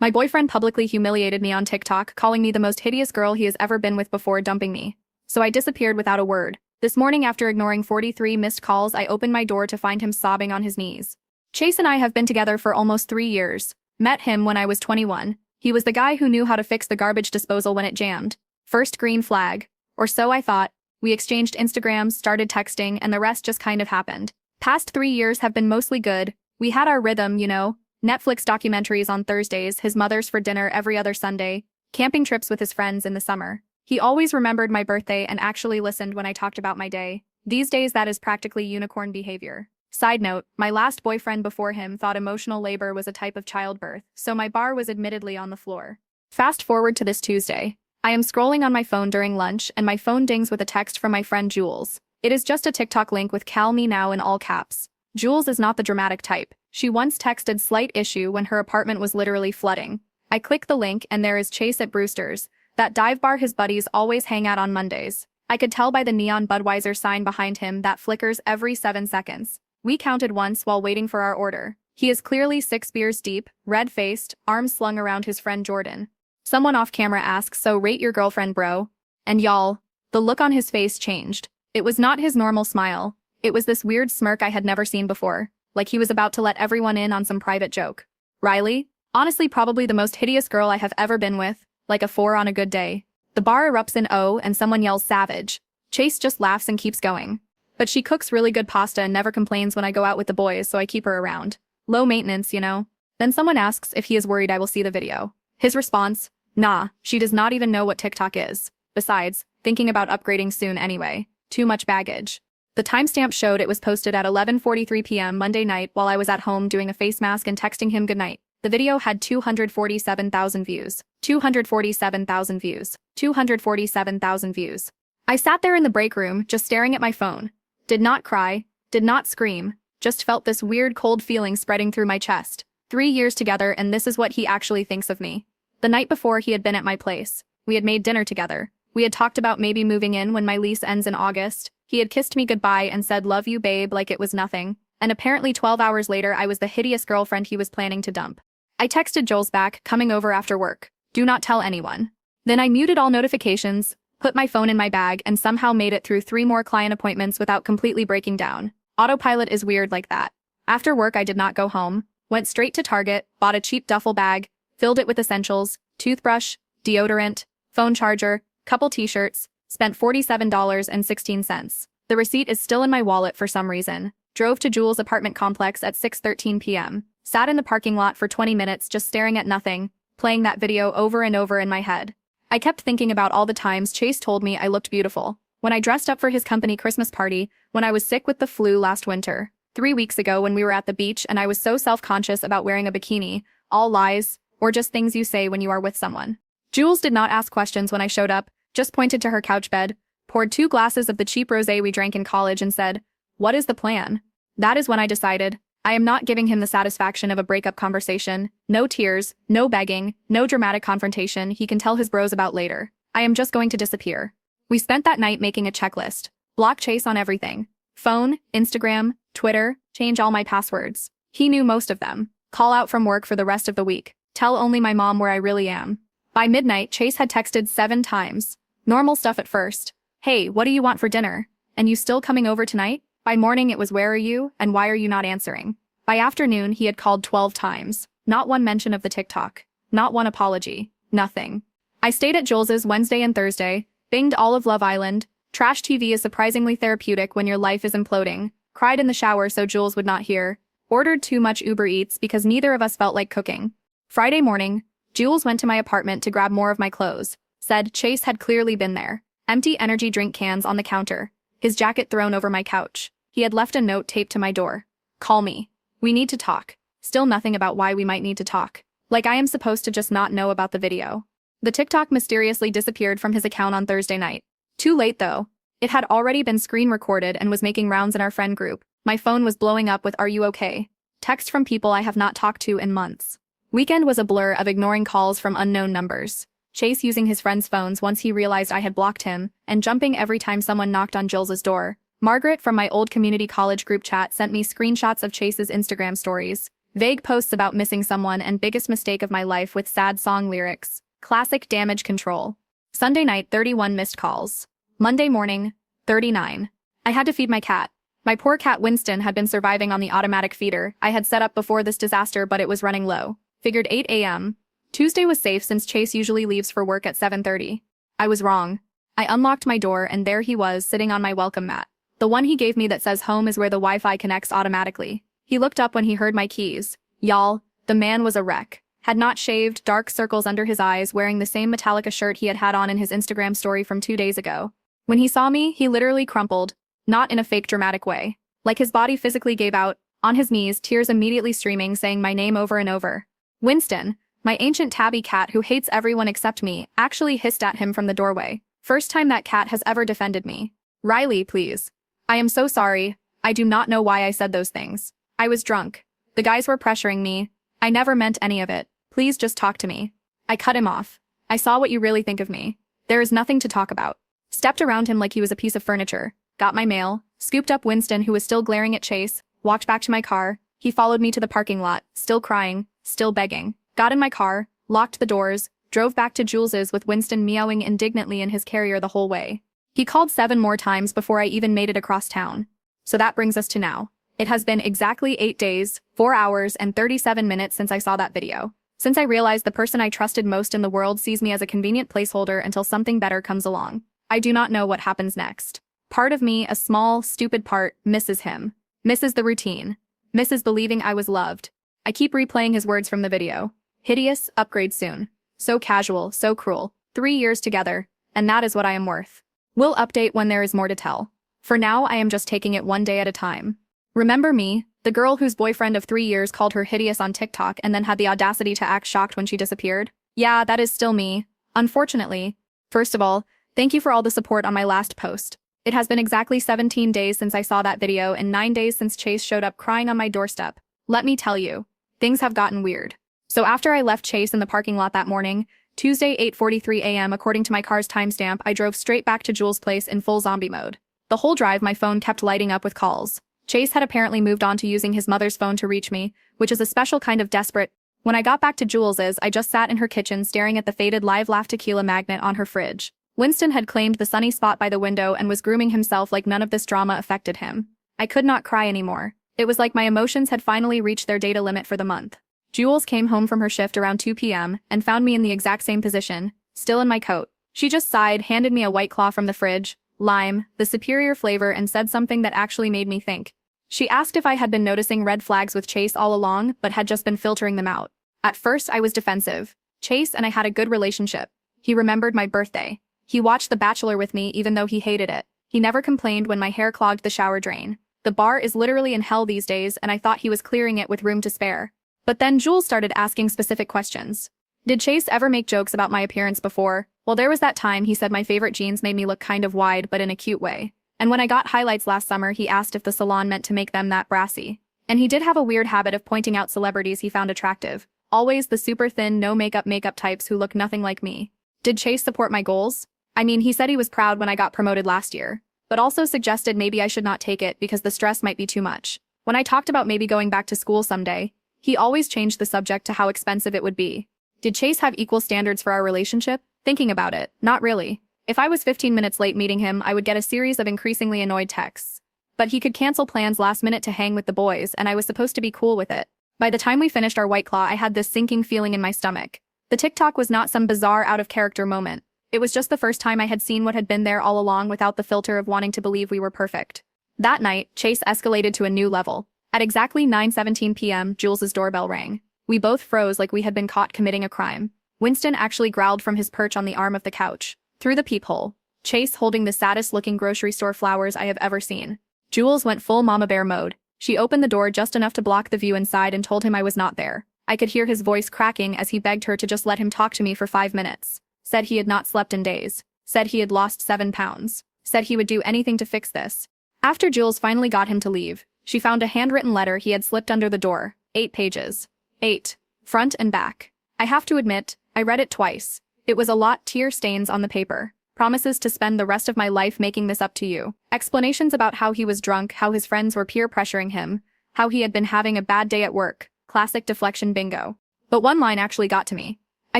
My boyfriend publicly humiliated me on TikTok, calling me the most hideous girl he has ever been with before dumping me. So I disappeared without a word. This morning, after ignoring 43 missed calls, I opened my door to find him sobbing on his knees. Chase and I have been together for almost 3 years. Met him when I was 21. He was the guy who knew how to fix the garbage disposal when it jammed. First green flag. Or so I thought. We exchanged Instagrams, started texting, and the rest just kind of happened. Past 3 years have been mostly good. We had our rhythm, you know. Netflix documentaries on Thursdays, his mother's for dinner every other Sunday, camping trips with his friends in the summer. He always remembered my birthday and actually listened when I talked about my day. These days that is practically unicorn behavior. Side note, my last boyfriend before him thought emotional labor was a type of childbirth, so my bar was admittedly on the floor. Fast forward to this Tuesday. I am scrolling on my phone during lunch and my phone dings with a text from my friend Jules. It is just a TikTok link with "Call me now" in all caps. Jules is not the dramatic type. She once texted "slight issue" when her apartment was literally flooding. I click the link and there is Chase at Brewster's, that dive bar his buddies always hang out on Mondays. I could tell by the neon Budweiser sign behind him that flickers every 7 seconds. We counted once while waiting for our order. He is clearly 6 beers deep, red-faced, arms slung around his friend Jordan. Someone off camera asks, "So rate your girlfriend, bro?" And y'all, the look on his face changed. It was not his normal smile. It was this weird smirk I had never seen before, like he was about to let everyone in on some private joke. Riley? Honestly, probably the most hideous girl I have ever been with, like a 4 on a good day. The bar erupts in O and someone yells "savage." Chase just laughs and keeps going. But she cooks really good pasta and never complains when I go out with the boys, so I keep her around. Low maintenance, you know? Then someone asks if he is worried I will see the video. His response, "Nah, she does not even know what TikTok is. Besides, thinking about upgrading soon anyway. Too much baggage." The timestamp showed it was posted at 11:43 p.m. Monday night while I was at home doing a face mask and texting him goodnight. The video had 247,000 views. 247,000 views. 247,000 views. I sat there in the break room, just staring at my phone. Did not cry, did not scream, just felt this weird cold feeling spreading through my chest. 3 years together and this is what he actually thinks of me. The night before he had been at my place. We had made dinner together. We had talked about maybe moving in when my lease ends in August. He had kissed me goodbye and said "love you babe" like it was nothing. And apparently 12 hours later I was the hideous girlfriend he was planning to dump. I texted Jules back, "coming over after work. Do not tell anyone." Then I muted all notifications, put my phone in my bag, and somehow made it through 3 more client appointments without completely breaking down. Autopilot is weird like that. After work I did not go home, went straight to Target, bought a cheap duffel bag, filled it with essentials, toothbrush, deodorant, phone charger, couple t-shirts, spent $47.16. The receipt is still in my wallet for some reason. Drove to Jules' apartment complex at 6:13 p.m. Sat in the parking lot for 20 minutes just staring at nothing, playing that video over and over in my head. I kept thinking about all the times Chase told me I looked beautiful. When I dressed up for his company Christmas party, when I was sick with the flu last winter, 3 weeks ago when we were at the beach and I was so self-conscious about wearing a bikini, all lies, or just things you say when you are with someone. Jules did not ask questions when I showed up, just pointed to her couch bed, poured 2 glasses of the cheap rosé we drank in college and said, "What is the plan?" That is when I decided, I am not giving him the satisfaction of a breakup conversation, no tears, no begging, no dramatic confrontation he can tell his bros about later. I am just going to disappear. We spent that night making a checklist. Block Chase on everything. Phone, Instagram, Twitter, change all my passwords. He knew most of them. Call out from work for the rest of the week. Tell only my mom where I really am. By midnight, Chase had texted 7 times. Normal stuff at first. "Hey, what do you want for dinner? And you still coming over tonight?" By morning it was "where are you, and why are you not answering?" By afternoon he had called 12 times. Not one mention of the TikTok. Not one apology. Nothing. I stayed at Jules's Wednesday and Thursday, binged all of Love Island. Trash TV is surprisingly therapeutic when your life is imploding. Cried in the shower so Jules would not hear. Ordered too much Uber Eats because neither of us felt like cooking. Friday morning, Jules went to my apartment to grab more of my clothes. Said Chase had clearly been there. Empty energy drink cans on the counter. His jacket thrown over my couch. He had left a note taped to my door. "Call me. We need to talk." Still nothing about why we might need to talk. Like I am supposed to just not know about the video. The TikTok mysteriously disappeared from his account on Thursday night. Too late though. It had already been screen recorded and was making rounds in our friend group. My phone was blowing up with "are you okay?" Text from people I have not talked to in months. Weekend was a blur of ignoring calls from unknown numbers. Chase using his friends' phones once he realized I had blocked him, and jumping every time someone knocked on Jules's door. Margaret from my old community college group chat sent me screenshots of Chase's Instagram stories. Vague posts about missing someone and biggest mistake of my life with sad song lyrics. Classic damage control. Sunday night, 31 missed calls. Monday morning, 39. I had to feed my cat. My poor cat Winston had been surviving on the automatic feeder I had set up before this disaster, but it was running low. Figured 8 a.m. Tuesday was safe since Chase usually leaves for work at 7:30. I was wrong. I unlocked my door and there he was sitting on my welcome mat. The one he gave me that says home is where the Wi-Fi connects automatically. He looked up when he heard my keys. Y'all, the man was a wreck. Had not shaved, dark circles under his eyes, wearing the same Metallica shirt he had on in his Instagram story from 2 days ago. When he saw me, he literally crumpled. Not in a fake dramatic way. Like his body physically gave out, on his knees, tears immediately streaming, saying my name over and over. Winston, my ancient tabby cat who hates everyone except me, actually hissed at him from the doorway. First time that cat has ever defended me. Riley, please. I am so sorry. I do not know why I said those things. I was drunk. The guys were pressuring me. I never meant any of it. Please just talk to me. I cut him off. I saw what you really think of me. There is nothing to talk about. Stepped around him like he was a piece of furniture. Got my mail. Scooped up Winston, who was still glaring at Chase. Walked back to my car. He followed me to the parking lot, still crying, still begging. Got in my car, locked the doors, drove back to Jules's with Winston meowing indignantly in his carrier the whole way. He called 7 more times before I even made it across town. So that brings us to now. It has been exactly 8 days, 4 hours, and 37 minutes since I saw that video. Since I realized the person I trusted most in the world sees me as a convenient placeholder until something better comes along. I do not know what happens next. Part of me, a small, stupid part, misses him. Misses the routine. Misses believing I was loved. I keep replaying his words from the video. Hideous, upgrade soon. So casual, so cruel. 3 years together, and that is what I am worth. We'll update when there is more to tell. For now, I am just taking it one day at a time. Remember me, the girl whose boyfriend of 3 years called her hideous on TikTok and then had the audacity to act shocked when she disappeared? Yeah, that is still me. Unfortunately. First of all, thank you for all the support on my last post. It has been exactly 17 days since I saw that video and 9 days since Chase showed up crying on my doorstep. Let me tell you, things have gotten weird. So after I left Chase in the parking lot that morning, Tuesday 8:43 a.m. according to my car's timestamp, I drove straight back to Jules' place in full zombie mode. The whole drive my phone kept lighting up with calls. Chase had apparently moved on to using his mother's phone to reach me, which is a special kind of desperate. When I got back to Jules's, I just sat in her kitchen staring at the faded Live Laugh tequila magnet on her fridge. Winston had claimed the sunny spot by the window and was grooming himself like none of this drama affected him. I could not cry anymore. It was like my emotions had finally reached their data limit for the month. Jules came home from her shift around 2 p.m. and found me in the exact same position, still in my coat. She just sighed, handed me a White Claw from the fridge, lime, the superior flavor, and said something that actually made me think. She asked if I had been noticing red flags with Chase all along, but had just been filtering them out. At first, I was defensive. Chase and I had a good relationship. He remembered my birthday. He watched The Bachelor with me even though he hated it. He never complained when my hair clogged the shower drain. The bar is literally in hell these days, and I thought he was clearing it with room to spare. But then Jules started asking specific questions. Did Chase ever make jokes about my appearance before? Well, there was that time he said my favorite jeans made me look kind of wide but in a cute way. And when I got highlights last summer, he asked if the salon meant to make them that brassy. And he did have a weird habit of pointing out celebrities he found attractive. Always the super thin, no makeup types who look nothing like me. Did Chase support my goals? I mean, he said he was proud when I got promoted last year, but also suggested maybe I should not take it because the stress might be too much. When I talked about maybe going back to school someday, he always changed the subject to how expensive it would be. Did Chase have equal standards for our relationship? Thinking about it, not really. If I was 15 minutes late meeting him, I would get a series of increasingly annoyed texts. But he could cancel plans last minute to hang with the boys, and I was supposed to be cool with it. By the time we finished our White Claw, I had this sinking feeling in my stomach. The TikTok was not some bizarre out-of-character moment. It was just the first time I had seen what had been there all along without the filter of wanting to believe we were perfect. That night, Chase escalated to a new level. At exactly 9:17 p.m., Jules's doorbell rang. We both froze like we had been caught committing a crime. Winston actually growled from his perch on the arm of the couch. Through the peephole, Chase holding the saddest-looking grocery store flowers I have ever seen. Jules went full mama bear mode. She opened the door just enough to block the view inside and told him I was not there. I could hear his voice cracking as he begged her to just let him talk to me for 5 minutes. Said he had not slept in days. Said he had lost 7 pounds. Said he would do anything to fix this. After Jules finally got him to leave, she found a handwritten letter he had slipped under the door. 8 pages. 8. Front and back. I have to admit, I read it twice. It was a lot, tear stains on the paper. Promises to spend the rest of my life making this up to you. Explanations about how he was drunk, how his friends were peer pressuring him, how he had been having a bad day at work. Classic deflection bingo. But one line actually got to me. I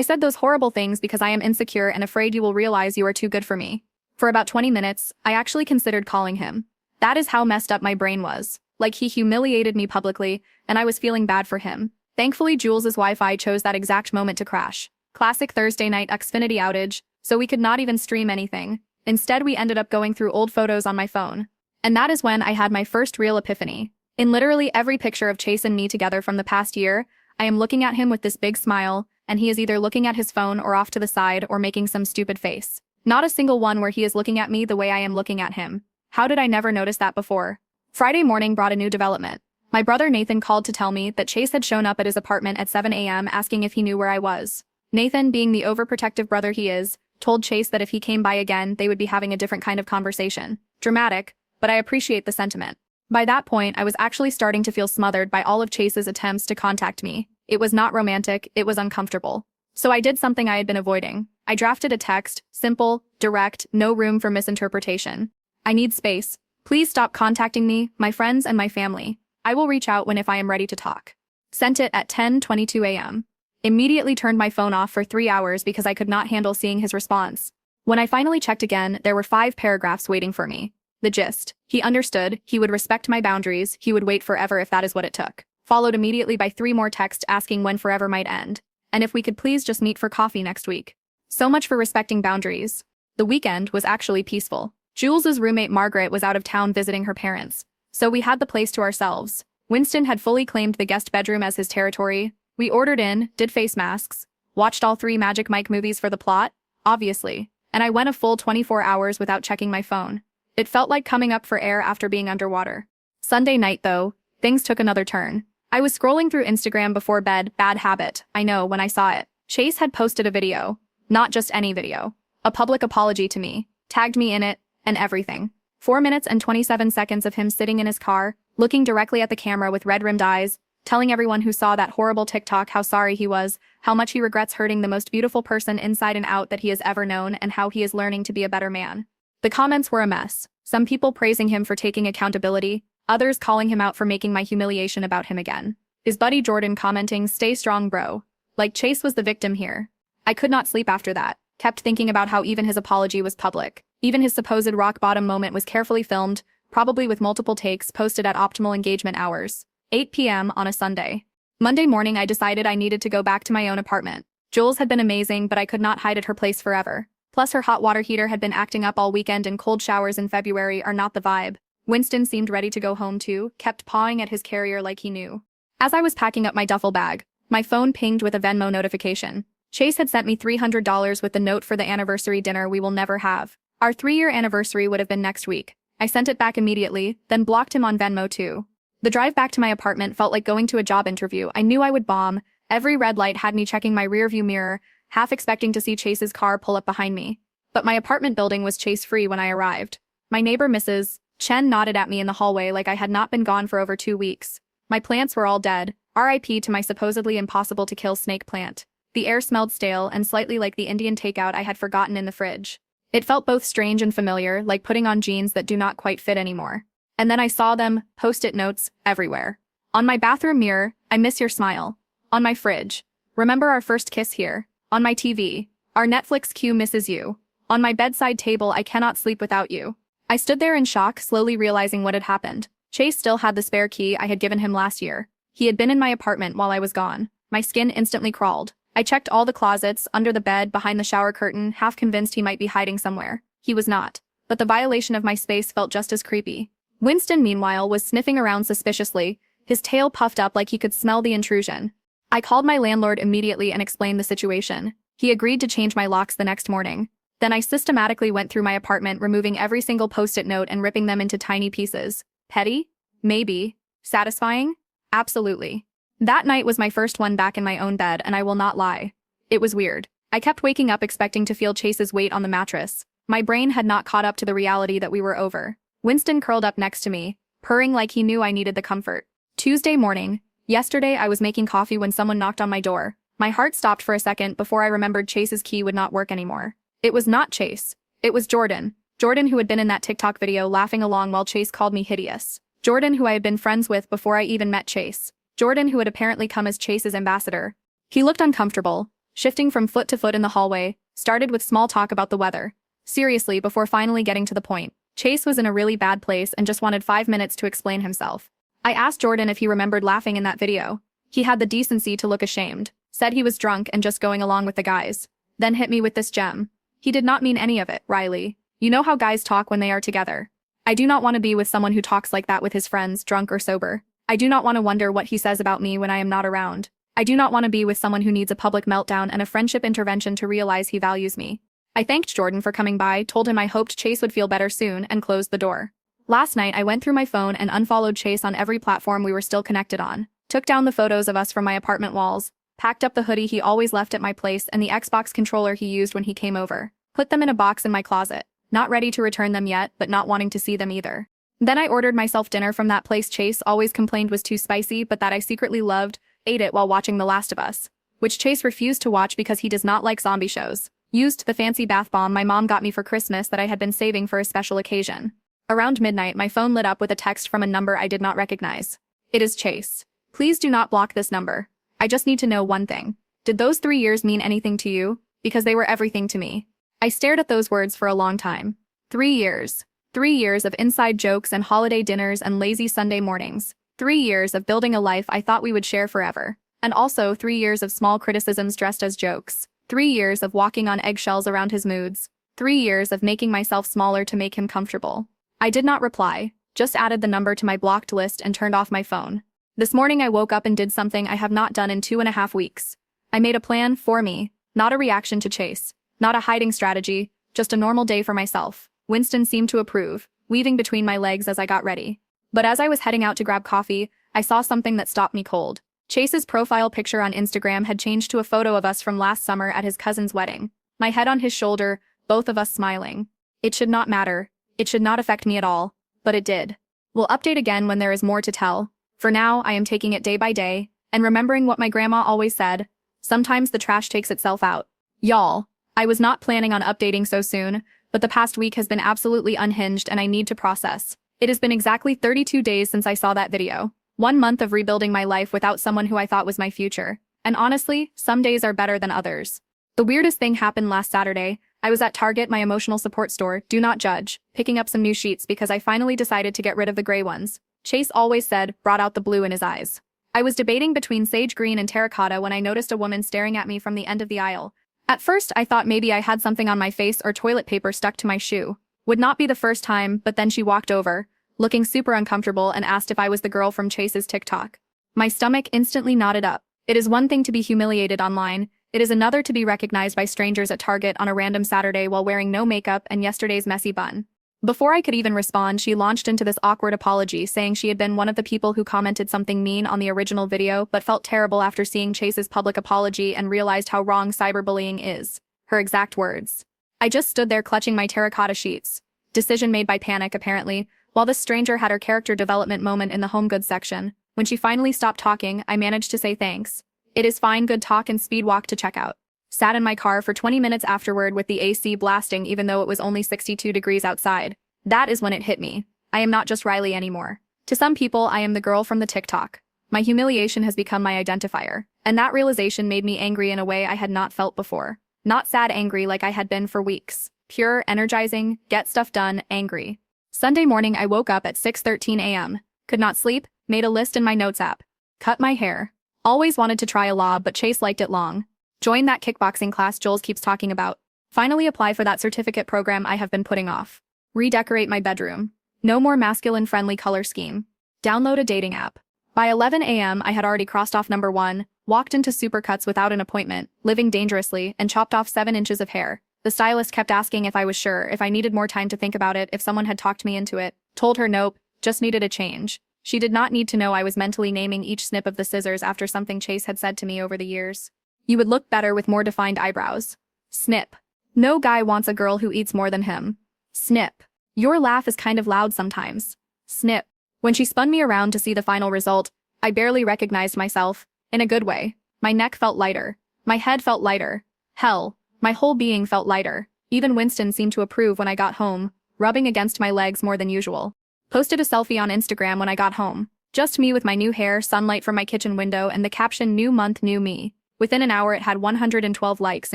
said those horrible things because I am insecure and afraid you will realize you are too good for me. For about 20 minutes, I actually considered calling him. That is how messed up my brain was. Like he humiliated me publicly, and I was feeling bad for him. Thankfully, Jules's Wi-Fi chose that exact moment to crash. Classic Thursday night Xfinity outage, so we could not even stream anything. Instead, we ended up going through old photos on my phone. And that is when I had my first real epiphany. In literally every picture of Chase and me together from the past year, I am looking at him with this big smile, and he is either looking at his phone or off to the side or making some stupid face. Not a single one where he is looking at me the way I am looking at him. How did I never notice that before? Friday morning brought a new development. My brother Nathan called to tell me that Chase had shown up at his apartment at 7 a.m. asking if he knew where I was. Nathan, being the overprotective brother he is, told Chase that if he came by again, they would be having a different kind of conversation. Dramatic, but I appreciate the sentiment. By that point, I was actually starting to feel smothered by all of Chase's attempts to contact me. It was not romantic, it was uncomfortable. So I did something I had been avoiding. I drafted a text, simple, direct, no room for misinterpretation. I need space. Please stop contacting me, my friends, and my family. I will reach out when if I am ready to talk. Sent it at 10:22 a.m. Immediately turned my phone off for 3 hours because I could not handle seeing his response. When I finally checked again, there were 5 paragraphs waiting for me. The gist. He understood, he would respect my boundaries, he would wait forever if that is what it took. Followed immediately by 3 more texts asking when forever might end, and if we could please just meet for coffee next week. So much for respecting boundaries. The weekend was actually peaceful. Jules's roommate Margaret was out of town visiting her parents, so we had the place to ourselves. Winston had fully claimed the guest bedroom as his territory. We ordered in, did face masks, watched all 3 Magic Mike movies for the plot, obviously, and I went a full 24 hours without checking my phone. It felt like coming up for air after being underwater. Sunday night, though, things took another turn. I was scrolling through Instagram before bed, bad habit, I know, when I saw it. Chase had posted a video. Not just any video. A public apology to me, tagged me in it, and everything. 4 minutes and 27 seconds of him sitting in his car, looking directly at the camera with red-rimmed eyes, telling everyone who saw that horrible TikTok how sorry he was, how much he regrets hurting the most beautiful person inside and out that he has ever known, and how he is learning to be a better man. The comments were a mess. Some people praising him for taking accountability, others calling him out for making my humiliation about him again. His buddy Jordan commenting, "Stay strong, bro." Like Chase was the victim here. I could not sleep after that, kept thinking about how even his apology was public. Even his supposed rock-bottom moment was carefully filmed, probably with multiple takes posted at optimal engagement hours. 8 p.m. on a Sunday. Monday morning I decided I needed to go back to my own apartment. Jules had been amazing, but I could not hide at her place forever. Plus her hot water heater had been acting up all weekend and cold showers in February are not the vibe. Winston seemed ready to go home too, kept pawing at his carrier like he knew. As I was packing up my duffel bag, my phone pinged with a Venmo notification. Chase had sent me $300 with the note for the anniversary dinner we will never have. Our 3-year anniversary would have been next week. I sent it back immediately, then blocked him on Venmo too. The drive back to my apartment felt like going to a job interview. I knew I would bomb. Every red light had me checking my rearview mirror, half expecting to see Chase's car pull up behind me. But my apartment building was Chase-free when I arrived. My neighbor Mrs. Chen nodded at me in the hallway like I had not been gone for over 2 weeks. My plants were all dead. RIP to my supposedly impossible-to-kill snake plant. The air smelled stale and slightly like the Indian takeout I had forgotten in the fridge. It felt both strange and familiar, like putting on jeans that do not quite fit anymore. And then I saw them, post-it notes, everywhere. On my bathroom mirror, "I miss your smile." On my fridge, "Remember our first kiss here." On my TV, "Our Netflix queue misses you." On my bedside table, "I cannot sleep without you." I stood there in shock, slowly realizing what had happened. Chase still had the spare key I had given him last year. He had been in my apartment while I was gone. My skin instantly crawled. I checked all the closets, under the bed, behind the shower curtain, half convinced he might be hiding somewhere. He was not. But the violation of my space felt just as creepy. Winston, meanwhile, was sniffing around suspiciously, his tail puffed up like he could smell the intrusion. I called my landlord immediately and explained the situation. He agreed to change my locks the next morning. Then I systematically went through my apartment, removing every single post-it note and ripping them into tiny pieces. Petty? Maybe. Satisfying? Absolutely. That night was my first one back in my own bed, and I will not lie. It was weird. I kept waking up expecting to feel Chase's weight on the mattress. My brain had not caught up to the reality that we were over. Winston curled up next to me, purring like he knew I needed the comfort. Tuesday morning. Yesterday I was making coffee when someone knocked on my door. My heart stopped for a second before I remembered Chase's key would not work anymore. It was not Chase. It was Jordan. Jordan, who had been in that TikTok video laughing along while Chase called me hideous. Jordan, who I had been friends with before I even met Chase. Jordan, who had apparently come as Chase's ambassador. He looked uncomfortable, shifting from foot to foot in the hallway, started with small talk about the weather. Seriously, before finally getting to the point. Chase was in a really bad place and just wanted 5 minutes to explain himself. I asked Jordan if he remembered laughing in that video. He had the decency to look ashamed, said he was drunk and just going along with the guys. Then hit me with this gem. He did not mean any of it, Riley. You know how guys talk when they are together. I do not want to be with someone who talks like that with his friends, drunk or sober. I do not want to wonder what he says about me when I am not around. I do not want to be with someone who needs a public meltdown and a friendship intervention to realize he values me. I thanked Jordan for coming by, told him I hoped Chase would feel better soon, and closed the door. Last night I went through my phone and unfollowed Chase on every platform we were still connected on, took down the photos of us from my apartment walls, packed up the hoodie he always left at my place and the Xbox controller he used when he came over, put them in a box in my closet, not ready to return them yet but not wanting to see them either. Then I ordered myself dinner from that place Chase always complained was too spicy but that I secretly loved, ate it while watching The Last of Us, which Chase refused to watch because he does not like zombie shows. Used the fancy bath bomb my mom got me for Christmas that I had been saving for a special occasion. Around midnight my phone lit up with a text from a number I did not recognize. It is Chase. Please do not block this number. I just need to know one thing. Did those 3 years mean anything to you? Because they were everything to me. I stared at those words for a long time. 3 years. 3 years of inside jokes and holiday dinners and lazy Sunday mornings. 3 years of building a life I thought we would share forever. And also 3 years of small criticisms dressed as jokes. 3 years of walking on eggshells around his moods. 3 years of making myself smaller to make him comfortable. I did not reply, just added the number to my blocked list and turned off my phone. This morning I woke up and did something I have not done in 2.5 weeks. I made a plan for me, not a reaction to Chase, not a hiding strategy, just a normal day for myself. Winston seemed to approve, weaving between my legs as I got ready. But as I was heading out to grab coffee, I saw something that stopped me cold. Chase's profile picture on Instagram had changed to a photo of us from last summer at his cousin's wedding. My head on his shoulder, both of us smiling. It should not matter. It should not affect me at all. But it did. We'll update again when there is more to tell. For now, I am taking it day by day, and remembering what my grandma always said, sometimes the trash takes itself out. Y'all, I was not planning on updating so soon, but the past week has been absolutely unhinged and I need to process. It has been exactly 32 days since I saw that video. 1 month of rebuilding my life without someone who I thought was my future. And honestly, some days are better than others. The weirdest thing happened last Saturday. I was at Target, my emotional support store, do not judge, picking up some new sheets because I finally decided to get rid of the gray ones. Chase always said, brought out the blue in his eyes. I was debating between sage green and terracotta when I noticed a woman staring at me from the end of the aisle. At first, I thought maybe I had something on my face or toilet paper stuck to my shoe. Would not be the first time, but then she walked over, looking super uncomfortable, and asked if I was the girl from Chase's TikTok. My stomach instantly knotted up. It is one thing to be humiliated online, it is another to be recognized by strangers at Target on a random Saturday while wearing no makeup and yesterday's messy bun. Before I could even respond, she launched into this awkward apology, saying she had been one of the people who commented something mean on the original video but felt terrible after seeing Chase's public apology and realized how wrong cyberbullying is. Her exact words. I just stood there clutching my terracotta sheets. Decision made by panic, apparently, while this stranger had her character development moment in the home goods section. When she finally stopped talking, I managed to say thanks. It is fine, good talk, and speed walk to checkout. Sat in my car for 20 minutes afterward with the AC blasting even though it was only 62 degrees outside. That is when it hit me. I am not just Riley anymore. To some people, I am the girl from the TikTok. My humiliation has become my identifier. And that realization made me angry in a way I had not felt before. Not sad angry like I had been for weeks. Pure, energizing, get stuff done, angry. Sunday morning I woke up at 6:13 a.m. Could not sleep, made a list in my notes app. Cut my hair. Always wanted to try a law but Chase liked it long. Join that kickboxing class Jules keeps talking about. Finally apply for that certificate program I have been putting off. Redecorate my bedroom. No more masculine-friendly color scheme. Download a dating app. By 11 a.m. I had already crossed off number 1, walked into Supercuts without an appointment, living dangerously, and chopped off 7 inches of hair. The stylist kept asking if I was sure, if I needed more time to think about it, if someone had talked me into it. Told her nope, just needed a change. She did not need to know I was mentally naming each snip of the scissors after something Chase had said to me over the years. You would look better with more defined eyebrows. Snip. No guy wants a girl who eats more than him. Snip. Your laugh is kind of loud sometimes. Snip. When she spun me around to see the final result, I barely recognized myself, in a good way. My neck felt lighter. My head felt lighter. Hell, my whole being felt lighter. Even Winston seemed to approve when I got home, rubbing against my legs more than usual. Posted a selfie on Instagram when I got home. Just me with my new hair, sunlight from my kitchen window, and the caption "New Month, New Me." Within an hour it had 112 likes,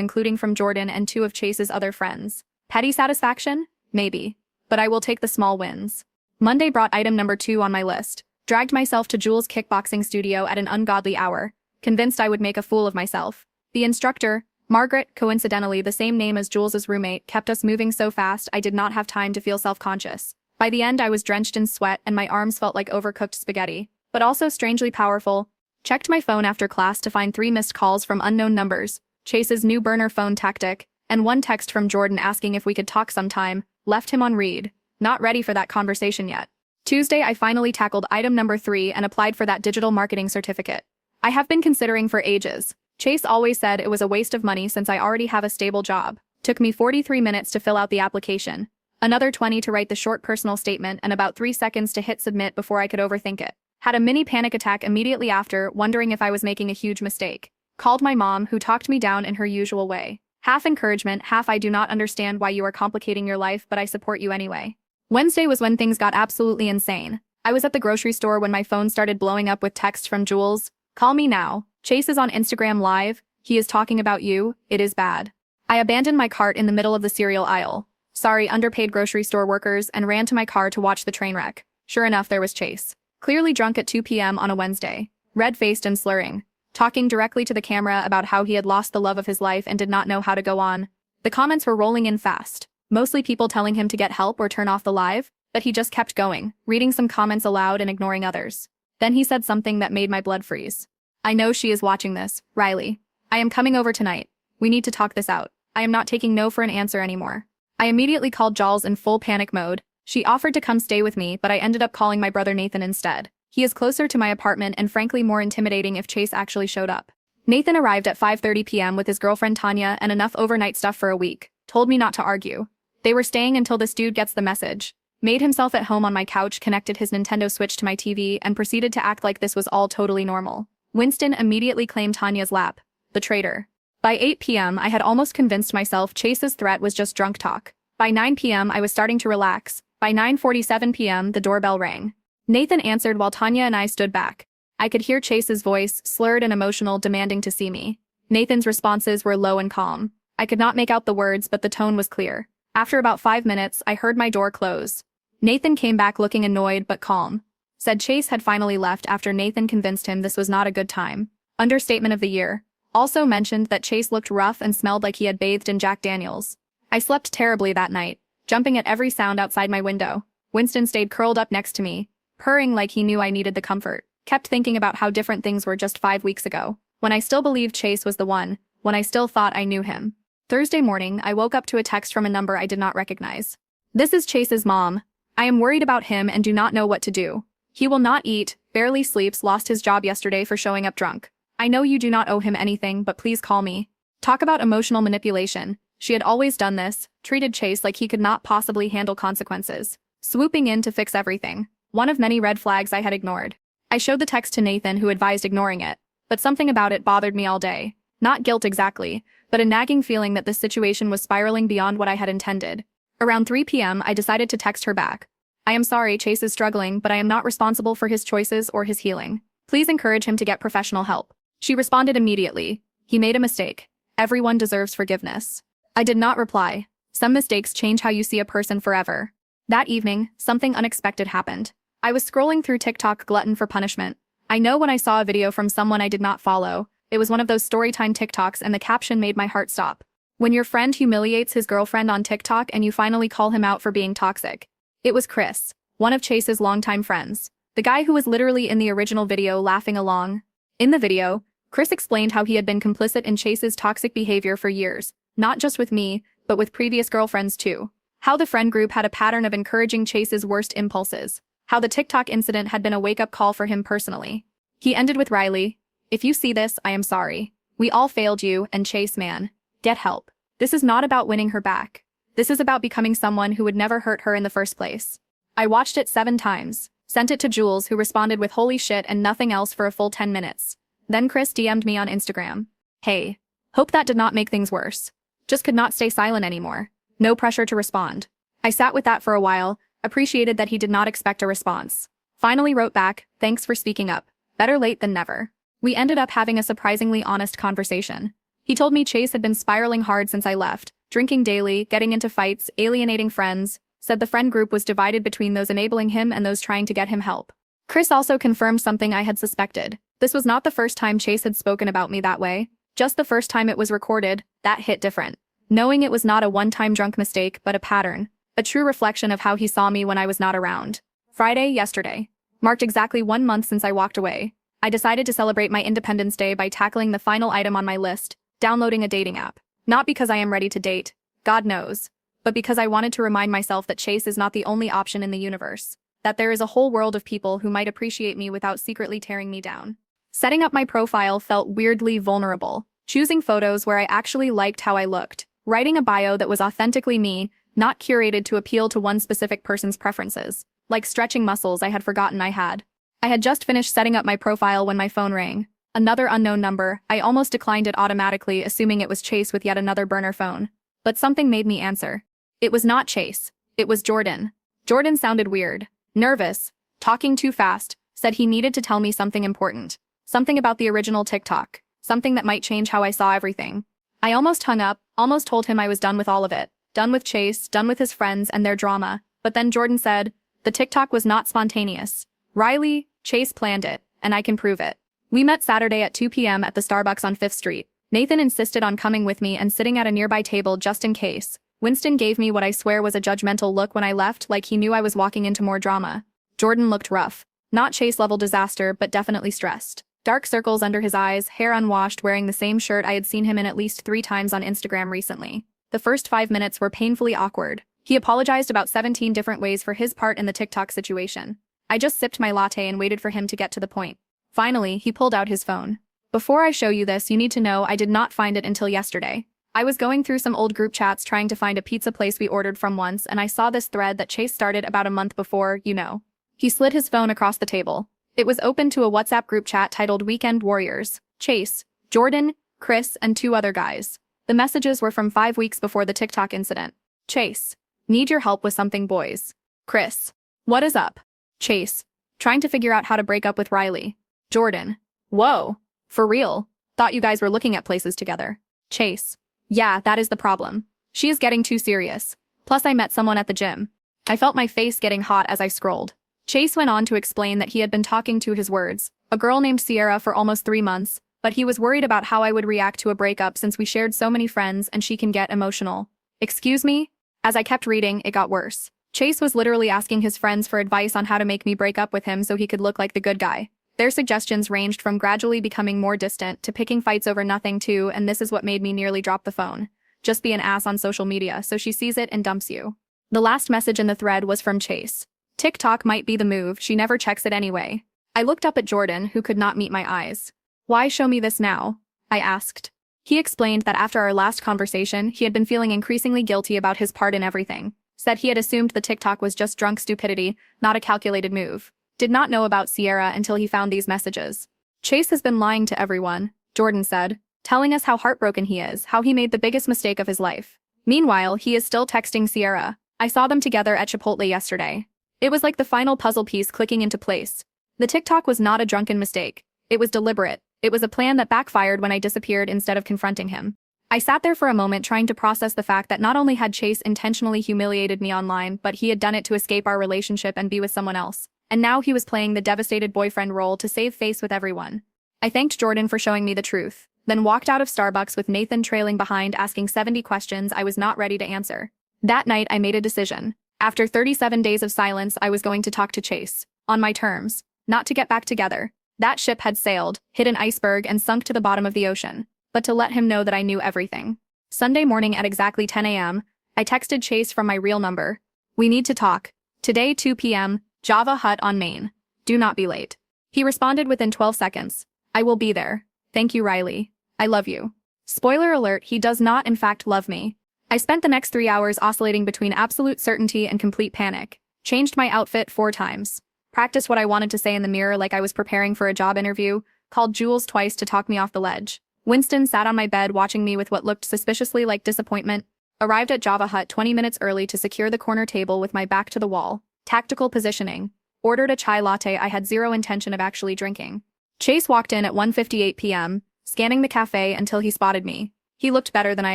including from Jordan and 2 of Chase's other friends. Petty satisfaction? Maybe. But I will take the small wins. Monday brought item number 2 on my list. Dragged myself to Jules' kickboxing studio at an ungodly hour, convinced I would make a fool of myself. The instructor, Margaret, coincidentally the same name as Jules's roommate, kept us moving so fast I did not have time to feel self-conscious. By the end I was drenched in sweat and my arms felt like overcooked spaghetti, but also strangely powerful. Checked my phone after class to find 3 missed calls from unknown numbers, Chase's new burner phone tactic, and 1 text from Jordan asking if we could talk sometime. Left him on read. Not ready for that conversation yet. Tuesday I finally tackled item number 3 and applied for that digital marketing certificate. I have been considering for ages. Chase always said it was a waste of money since I already have a stable job. Took me 43 minutes to fill out the application. Another 20 to write the short personal statement and about 3 seconds to hit submit before I could overthink it. Had a mini panic attack immediately after, wondering if I was making a huge mistake. Called my mom, who talked me down in her usual way. Half encouragement, half "I do not understand why you are complicating your life, but I support you anyway." Wednesday was when things got absolutely insane. I was at the grocery store when my phone started blowing up with texts from Jules. "Call me now. Chase is on Instagram Live. He is talking about you. It is bad." I abandoned my cart in the middle of the cereal aisle. Sorry, underpaid grocery store workers, and ran to my car to watch the train wreck. Sure enough, there was Chase. Clearly drunk at 2 p.m. on a Wednesday. Red-faced and slurring. Talking directly to the camera about how he had lost the love of his life and did not know how to go on. The comments were rolling in fast. Mostly people telling him to get help or turn off the live, but he just kept going, reading some comments aloud and ignoring others. Then he said something that made my blood freeze. "I know she is watching this, Riley. I am coming over tonight. We need to talk this out. I am not taking no for an answer anymore." I immediately called Jules in full panic mode. She offered to come stay with me, but I ended up calling my brother Nathan instead. He is closer to my apartment and frankly more intimidating if Chase actually showed up. Nathan arrived at 5:30 p.m. with his girlfriend Tanya and enough overnight stuff for a week. Told me not to argue. They were staying until this dude gets the message. Made himself at home on my couch, connected his Nintendo Switch to my TV, and proceeded to act like this was all totally normal. Winston immediately claimed Tanya's lap. The traitor. By 8 p.m. I had almost convinced myself Chase's threat was just drunk talk. By 9 p.m. I was starting to relax. By 9:47 p.m. the doorbell rang. Nathan answered while Tanya and I stood back. I could hear Chase's voice, slurred and emotional, demanding to see me. Nathan's responses were low and calm. I could not make out the words, but the tone was clear. After about 5 minutes, I heard my door close. Nathan came back looking annoyed but calm. Said Chase had finally left after Nathan convinced him this was not a good time. Understatement of the year. Also mentioned that Chase looked rough and smelled like he had bathed in Jack Daniels. I slept terribly that night, jumping at every sound outside my window. Winston stayed curled up next to me, purring like he knew I needed the comfort. Kept thinking about how different things were just 5 weeks ago, when I still believed Chase was the one, when I still thought I knew him. Thursday morning, I woke up to a text from a number I did not recognize. "This is Chase's mom. I am worried about him and do not know what to do. He will not eat, barely sleeps, lost his job yesterday for showing up drunk. I know you do not owe him anything, but please call me." Talk about emotional manipulation. She had always done this, treated Chase like he could not possibly handle consequences. Swooping in to fix everything. One of many red flags I had ignored. I showed the text to Nathan, who advised ignoring it, but something about it bothered me all day. Not guilt exactly, but a nagging feeling that this situation was spiraling beyond what I had intended. Around 3 p.m. I decided to text her back. "I am sorry Chase is struggling, but I am not responsible for his choices or his healing. Please encourage him to get professional help." She responded immediately. "He made a mistake. Everyone deserves forgiveness." I did not reply. Some mistakes change how you see a person forever. That evening, something unexpected happened. I was scrolling through TikTok, glutton for punishment. I know when I saw a video from someone I did not follow. It was one of those storytime TikToks and the caption made my heart stop. When your friend humiliates his girlfriend on TikTok and you finally call him out for being toxic. It was Chris, one of Chase's longtime friends. The guy who was literally in the original video laughing along. In the video, Chris explained how he had been complicit in Chase's toxic behavior for years. Not just with me, but with previous girlfriends too. How the friend group had a pattern of encouraging Chase's worst impulses. How the TikTok incident had been a wake-up call for him personally. He ended with Riley, "If you see this, I am sorry. We all failed you, and Chase, man. Get help. This is not about winning her back. This is about becoming someone who would never hurt her in the first place." I watched it 7 times. Sent it to Jules, who responded with "holy shit" and nothing else for a full 10 minutes. Then Chris DM'd me on Instagram. "Hey. Hope that did not make things worse. Just could not stay silent anymore. No pressure to respond." I sat with that for a while, appreciated that he did not expect a response. Finally wrote back, "Thanks for speaking up. Better late than never." We ended up having a surprisingly honest conversation. He told me Chase had been spiraling hard since I left, drinking daily, getting into fights, alienating friends, said the friend group was divided between those enabling him and those trying to get him help. Chris also confirmed something I had suspected. This was not the first time Chase had spoken about me that way, just the first time it was recorded. That hit different. Knowing it was not a one-time drunk mistake but a pattern, a true reflection of how he saw me when I was not around. Friday, yesterday, marked exactly 1 month since I walked away. I decided to celebrate my Independence Day by tackling the final item on my list, downloading a dating app. Not because I am ready to date, God knows, but because I wanted to remind myself that Chase is not the only option in the universe, that there is a whole world of people who might appreciate me without secretly tearing me down. Setting up my profile felt weirdly vulnerable, choosing photos where I actually liked how I looked, writing a bio that was authentically me, not curated to appeal to one specific person's preferences, like stretching muscles I had forgotten I had. I had just finished setting up my profile when my phone rang. Another unknown number. I almost declined it automatically, assuming it was Chase with yet another burner phone. But something made me answer. It was not Chase. It was Jordan. Jordan sounded weird, nervous, talking too fast, said he needed to tell me something important. Something about the original TikTok. Something that might change how I saw everything. I almost hung up, almost told him I was done with all of it. Done with Chase, done with his friends and their drama. But then Jordan said, the TikTok was not spontaneous. Riley, Chase planned it, and I can prove it. We met Saturday at 2 p.m. at the Starbucks on 5th Street. Nathan insisted on coming with me and sitting at a nearby table just in case. Winston gave me what I swear was a judgmental look when I left, like he knew I was walking into more drama. Jordan looked rough. Not Chase-level disaster, but definitely stressed. Dark circles under his eyes, hair unwashed, wearing the same shirt I had seen him in at least 3 times on Instagram recently. The first 5 minutes were painfully awkward. He apologized about 17 different ways for his part in the TikTok situation. I just sipped my latte and waited for him to get to the point. Finally, he pulled out his phone. Before I show you this, you need to know I did not find it until yesterday. I was going through some old group chats trying to find a pizza place we ordered from once, and I saw this thread that Chase started about a month before, you know. He slid his phone across the table. It was open to a WhatsApp group chat titled Weekend Warriors. Chase, Jordan, Chris, and 2 other guys. The messages were from 5 weeks before the TikTok incident. Chase, need your help with something, boys. Chris, what is up? Chase, trying to figure out how to break up with Riley. Jordan, whoa, for real? Thought you guys were looking at places together. Chase, yeah, that is the problem. She is getting too serious. Plus I met someone at the gym. I felt my face getting hot as I scrolled. Chase went on to explain that he had been talking to his words, a girl named Sierra, for almost 3 months, but he was worried about how I would react to a breakup since we shared so many friends and she can get emotional. Excuse me? As I kept reading, it got worse. Chase was literally asking his friends for advice on how to make me break up with him so he could look like the good guy. Their suggestions ranged from gradually becoming more distant to picking fights over nothing too, and this is what made me nearly drop the phone. Just be an ass on social media so she sees it and dumps you. The last message in the thread was from Chase. TikTok might be the move, she never checks it anyway. I looked up at Jordan, who could not meet my eyes. Why show me this now? I asked. He explained that after our last conversation, he had been feeling increasingly guilty about his part in everything. Said he had assumed the TikTok was just drunk stupidity, not a calculated move. Did not know about Sierra until he found these messages. Chase has been lying to everyone, Jordan said, telling us how heartbroken he is, how he made the biggest mistake of his life. Meanwhile, he is still texting Sierra. I saw them together at Chipotle yesterday. It was like the final puzzle piece clicking into place. The TikTok was not a drunken mistake. It was deliberate. It was a plan that backfired when I disappeared instead of confronting him. I sat there for a moment trying to process the fact that not only had Chase intentionally humiliated me online, but he had done it to escape our relationship and be with someone else. And now he was playing the devastated boyfriend role to save face with everyone. I thanked Jordan for showing me the truth, then walked out of Starbucks with Nathan trailing behind asking 70 questions I was not ready to answer. That night I made a decision. After 37 days of silence, I was going to talk to Chase. On my terms. Not to get back together. That ship had sailed, hit an iceberg and sunk to the bottom of the ocean. But to let him know that I knew everything. Sunday morning at exactly 10 a.m., I texted Chase from my real number. We need to talk. Today 2 p.m., Java Hut on Main. Do not be late. He responded within 12 seconds. I will be there. Thank you, Riley. I love you. Spoiler alert, he does not in fact love me. I spent the next 3 hours oscillating between absolute certainty and complete panic. Changed my outfit 4 times. Practiced what I wanted to say in the mirror like I was preparing for a job interview. Called Jules twice to talk me off the ledge. Winston sat on my bed watching me with what looked suspiciously like disappointment. Arrived at Java Hut 20 minutes early to secure the corner table with my back to the wall. Tactical positioning. ordered a chai latte I had zero intention of actually drinking. Chase walked in at 1:58 p.m., scanning the cafe until he spotted me. He looked better than I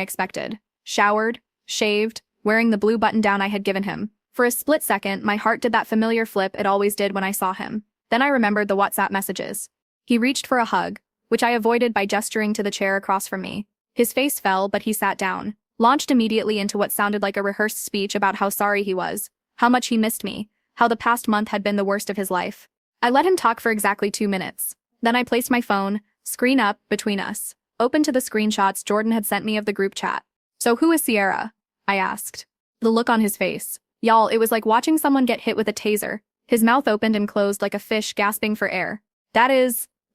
expected. Showered, shaved, wearing the blue button-down I had given him. For a split second, my heart did that familiar flip it always did when I saw him. Then I remembered the WhatsApp messages. He reached for a hug, which I avoided by gesturing to the chair across from me. His face fell, but he sat down, launched immediately into what sounded like a rehearsed speech about how sorry he was, how much he missed me, how the past month had been the worst of his life. I let him talk for exactly 2 minutes. Then I placed my phone, screen up, between us, open to the screenshots Jordan had sent me of the group chat. "So who is Sierra?" I asked. The look on his face. Y'all, it was like watching someone get hit with a taser. His mouth opened and closed like a fish gasping for air.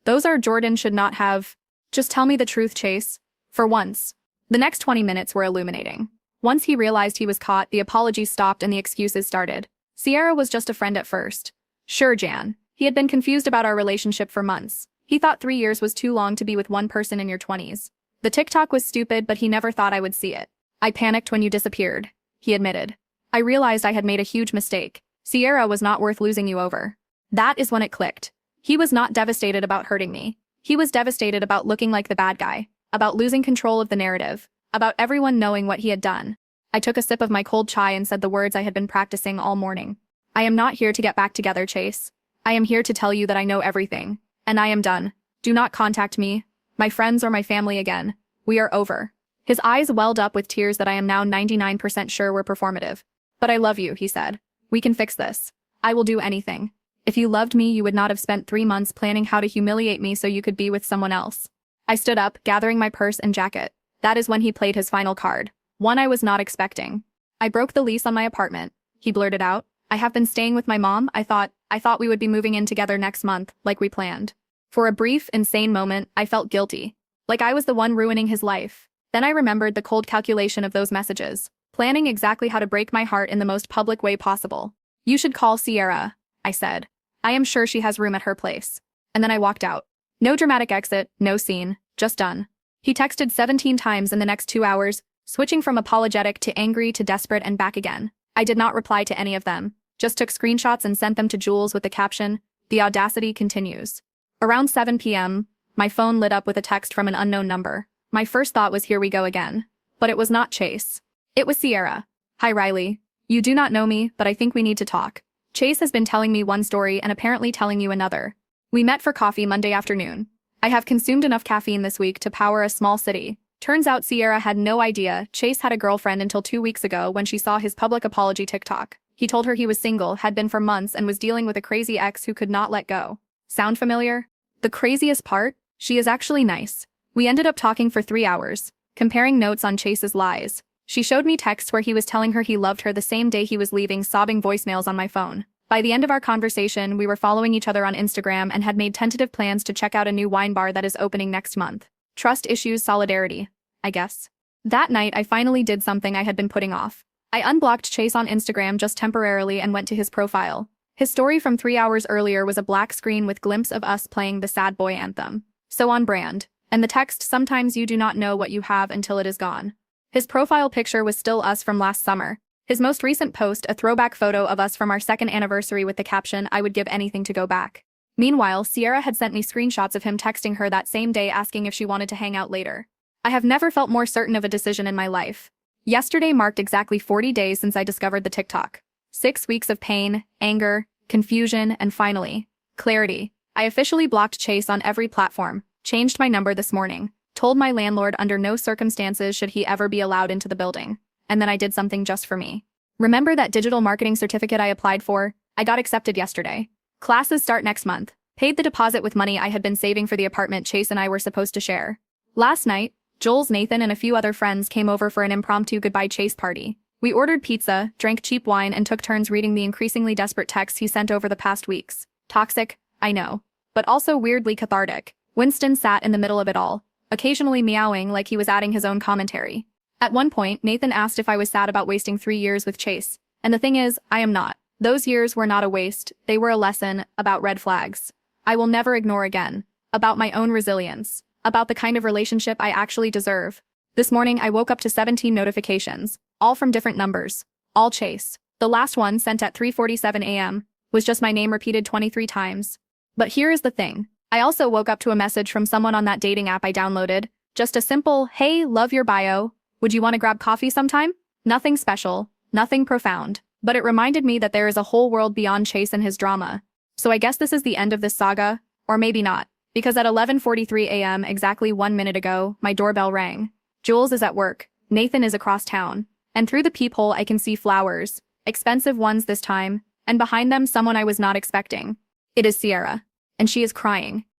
Those are Jordan should not have. Just tell me the truth, Chase. For once. The next 20 minutes were illuminating. Once he realized he was caught, the apologies stopped and the excuses started. Sierra was just a friend at first. Sure, Jan. He had been confused about our relationship for months. He thought 3 years was too long to be with one person in your 20s. The TikTok was stupid, but he never thought I would see it. I panicked when you disappeared, he admitted. I realized I had made a huge mistake. Sierra was not worth losing you over. That is when it clicked. He was not devastated about hurting me. He was devastated about looking like the bad guy, about losing control of the narrative, about everyone knowing what he had done. I took a sip of my cold chai and said the words I had been practicing all morning. I am not here to get back together, Chase. I am here to tell you that I know everything. And I am done. Do not contact me, my friends or my family again. We are over. His eyes welled up with tears that I am now 99% sure were performative. But I love you, he said. We can fix this. I will do anything. If you loved me, you would not have spent 3 months planning how to humiliate me so you could be with someone else. I stood up, gathering my purse and jacket. That is when he played his final card. One I was not expecting. I broke the lease on my apartment. He blurted out. I have been staying with my mom. I thought we would be moving in together next month, like we planned. For a brief, insane moment, I felt guilty. Like I was the one ruining his life. Then I remembered the cold calculation of those messages, planning exactly how to break my heart in the most public way possible. You should call Sierra, I said. I am sure she has room at her place. And then I walked out. No dramatic exit, no scene, just done. He texted 17 times in the next 2 hours, switching from apologetic to angry to desperate and back again. I did not reply to any of them, just took screenshots and sent them to Jules with the caption, "The audacity continues." Around 7 p.m., my phone lit up with a text from an unknown number. My first thought was here we go again. But it was not Chase. It was Sierra. Hi, Riley. You do not know me, but I think we need to talk. Chase has been telling me one story and apparently telling you another. We met for coffee Monday afternoon. I have consumed enough caffeine this week to power a small city. Turns out Sierra had no idea Chase had a girlfriend until 2 weeks ago when she saw his public apology TikTok. He told her he was single, had been for months, and was dealing with a crazy ex who could not let go. Sound familiar? The craziest part? She is actually nice. We ended up talking for 3 hours, comparing notes on Chase's lies. She showed me texts where he was telling her he loved her the same day he was leaving, sobbing voicemails on my phone. By the end of our conversation, we were following each other on Instagram and had made tentative plans to check out a new wine bar that is opening next month. Trust issues, solidarity, I guess. That night, I finally did something I had been putting off. I unblocked Chase on Instagram just temporarily and went to his profile. His story from 3 hours earlier was a black screen with glimpse of us playing the sad boy anthem. So on brand. And the text, "Sometimes you do not know what you have until it is gone." His profile picture was still us from last summer. His most recent post, a throwback photo of us from our 2nd anniversary with the caption, "I would give anything to go back." Meanwhile, Sierra had sent me screenshots of him texting her that same day asking if she wanted to hang out later. I have never felt more certain of a decision in my life. Yesterday marked exactly 40 days since I discovered the TikTok. 6 weeks of pain, anger, confusion, and finally, clarity. I officially blocked Chase on every platform, changed my number this morning, told my landlord under no circumstances should he ever be allowed into the building. And then I did something just for me. Remember that digital marketing certificate I applied for? I got accepted yesterday. Classes start next month. Paid the deposit with money I had been saving for the apartment Chase and I were supposed to share. Last night, Jules, Nathan, and a few other friends came over for an impromptu goodbye Chase party. We ordered pizza, drank cheap wine, and took turns reading the increasingly desperate texts he sent over the past weeks. Toxic, I know. But also weirdly cathartic. Winston sat in the middle of it all, occasionally meowing like he was adding his own commentary. At one point, Nathan asked if I was sad about wasting 3 years with Chase. And the thing is, I am not. Those years were not a waste, they were a lesson about red flags. I will never ignore again. About my own resilience. About the kind of relationship I actually deserve. This morning, I woke up to 17 notifications, all from different numbers. All Chase. The last one, sent at 3:47 a.m., was just my name repeated 23 times. But here is the thing. I also woke up to a message from someone on that dating app I downloaded. Just a simple, "Hey, love your bio. Would you want to grab coffee sometime?" Nothing special, nothing profound. But it reminded me that there is a whole world beyond Chase and his drama. So I guess this is the end of this saga, or maybe not. Because at 11:43 a.m., exactly 1 minute ago, my doorbell rang. Jules is at work, Nathan is across town, and through the peephole I can see flowers, expensive ones this time, and behind them someone I was not expecting. It is Sierra. And she is crying.